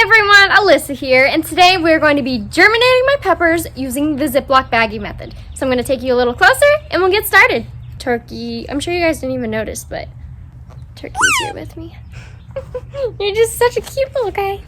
everyone, Alyssa here, and today we're going to be germinating my peppers using the Ziploc baggie method. So I'm going to take you a little closer and we'll get started. Turkey, I'm sure you guys didn't even notice, but Turkey's here with me. You're just such a cute little guy.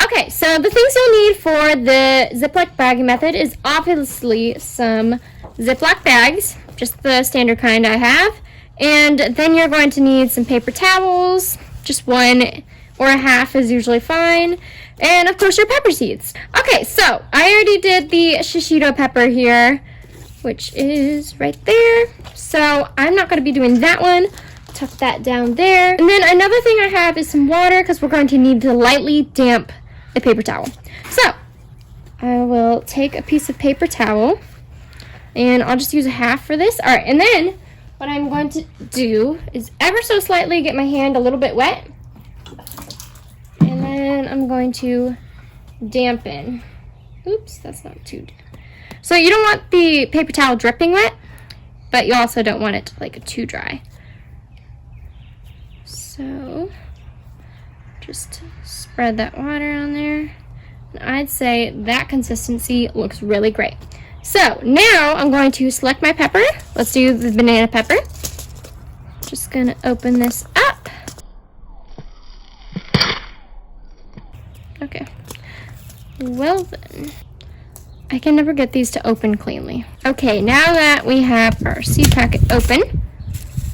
Okay, so the things you'll need for the Ziploc baggie method is obviously some Ziploc bags, just the standard kind I have, and then you're going to need some paper towels, just one or a half is usually fine, and of course your pepper seeds. Okay, so I already did the shishito pepper here, which is right there, so I'm not going to be doing that one. Tuck that down there. And then another thing I have is some water, because we're going to need to lightly damp a paper towel. So I will take a piece of paper towel, and I'll just use a half for this. All right, and then what I'm going to do is ever so slightly get my hand a little bit wet. And then I'm going to dampen. Oops, that's not too damp. So you don't want the paper towel dripping wet, but you also don't want it like too dry. So just spread that water on there. And I'd say that consistency looks really great. So now I'm going to select my pepper. Let's do the banana pepper. Just gonna open this up. Okay, well then, I can never get these to open cleanly. Okay, now that we have our seed packet open,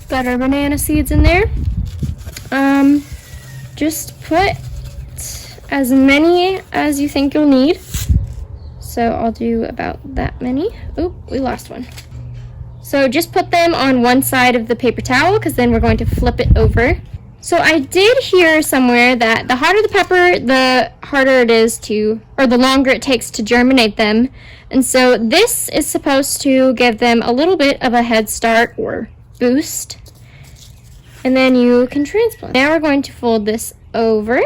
got our banana seeds in there, just put as many as you think you'll need. So I'll do about that many. Oop, we lost one. So just put them on one side of the paper towel, because then we're going to flip it over. So I did hear somewhere that the hotter the pepper, the harder it is to, or the longer it takes to germinate them. And so this is supposed to give them a little bit of a head start or boost. And then you can transplant. Now we're going to fold this over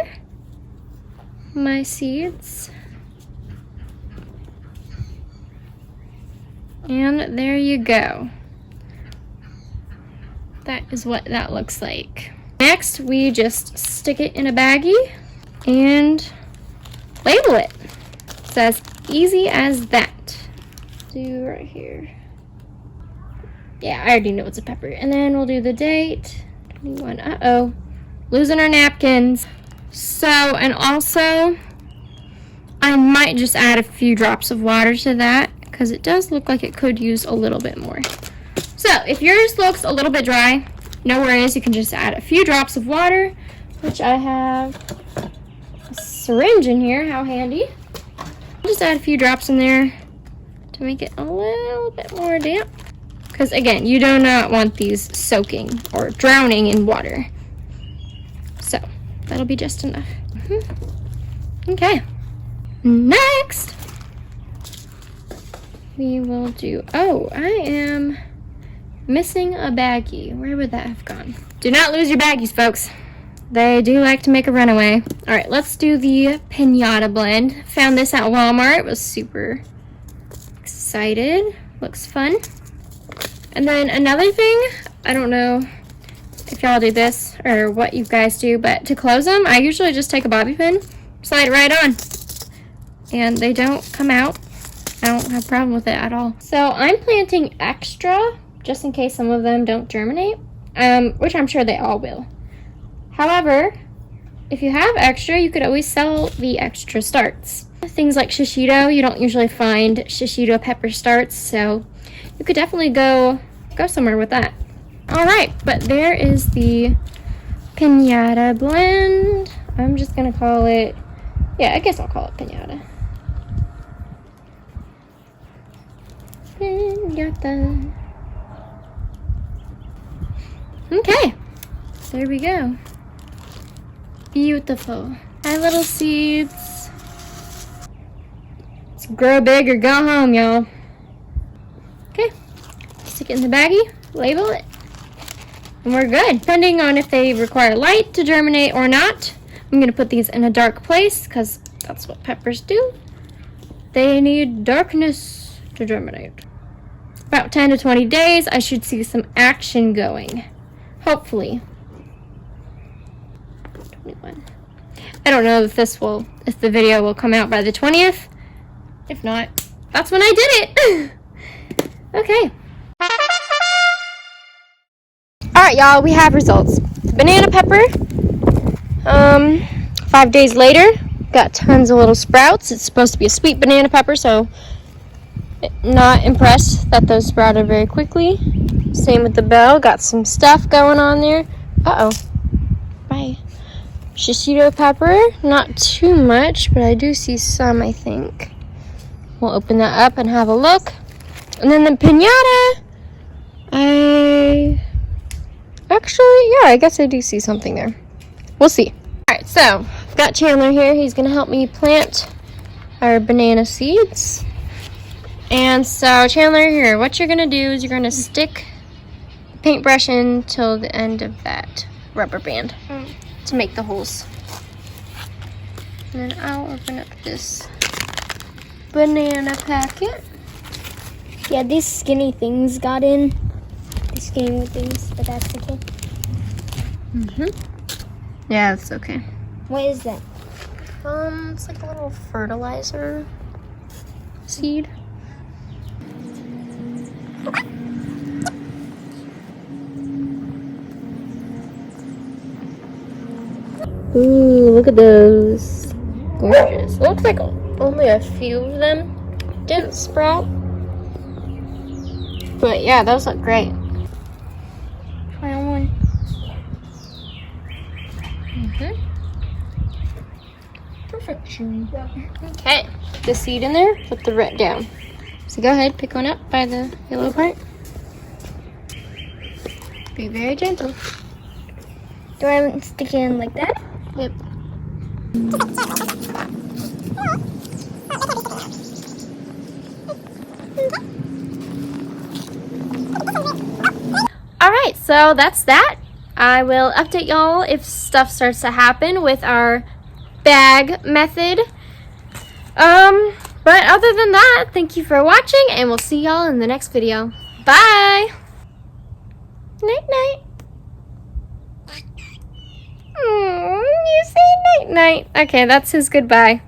my seeds. And there you go. That is what that looks like. Next, we just stick it in a baggie and label it. It's as easy as that. Do right here. Yeah, I already know it's a pepper. And then we'll do the date, 21. Uh-oh, losing our napkins. So, and also, I might just add a few drops of water to that, because it does look like it could use a little bit more. So, if yours looks a little bit dry, no worries, you can just add a few drops of water, which I have a syringe in here. How handy. Just add a few drops in there to make it a little bit more damp. Because again, you do not want these soaking or drowning in water. So, that'll be just enough. Okay. Next, we will do, oh, I am missing a baggie. Where would that have gone? Do not lose your baggies, folks. They do like to make a runaway. All right, let's do the piñata blend. Found this at Walmart. Was super excited. Looks fun. And then another thing, I don't know if y'all do this or what you guys do, but to close them, I usually just take a bobby pin, slide it right on, and they don't come out. I don't have a problem with it at all. So I'm planting extra, just in case some of them don't germinate, which I'm sure they all will. However, if you have extra, you could always sell the extra starts. Things like shishito, you don't usually find shishito pepper starts, so you could definitely go somewhere with that. All right, but there is the piñata blend. I'm just gonna call it, yeah, I guess I'll call it piñata. Piñata. Okay, there we go. Beautiful. Hi, little seeds. Let's grow big or go home, y'all. Okay, stick it in the baggie, label it, and we're good. Depending on if they require light to germinate or not, I'm gonna put these in a dark place, because that's what peppers do. They need darkness to germinate. About 10 to 20 days, I should see some action going. Hopefully. 21. I don't know if the video will come out by the 20th. If not, that's when I did it. Okay. Alright, y'all, we have results. The banana pepper, 5 days later, got tons of little sprouts. It's supposed to be a sweet banana pepper, so not impressed that those sprouted very quickly. Same with the bell, got some stuff going on there. Uh-oh. Bye. Shishito pepper, not too much, but I do see some, I think. We'll open that up and have a look. And then the piñata, I guess I do see something there. We'll see. Alright, so I've got Chandler here. He's going to help me plant our banana seeds. And so Chandler, here, what you're going to do is you're going to stick the paintbrush in till the end of that rubber band to make the holes. And then I'll open up this banana packet. Yeah, these skinny things got in. The skinny things, but that's okay. Yeah, that's okay. What is that? It's like a little fertilizer seed. Ooh, look at those. Gorgeous. Looks like only a few of them didn't sprout. But yeah, those look great. Try on one. Perfection. Okay, put the seed in there, put the red down. So go ahead, pick one up by the yellow part. Be very gentle. Do I stick it in like that? Yep. Alright, so that's that. I will update y'all if stuff starts to happen with our bag method. But other than that, thank you for watching, and we'll see y'all in the next video. Bye! Night night. You say night night. Okay, that's his goodbye.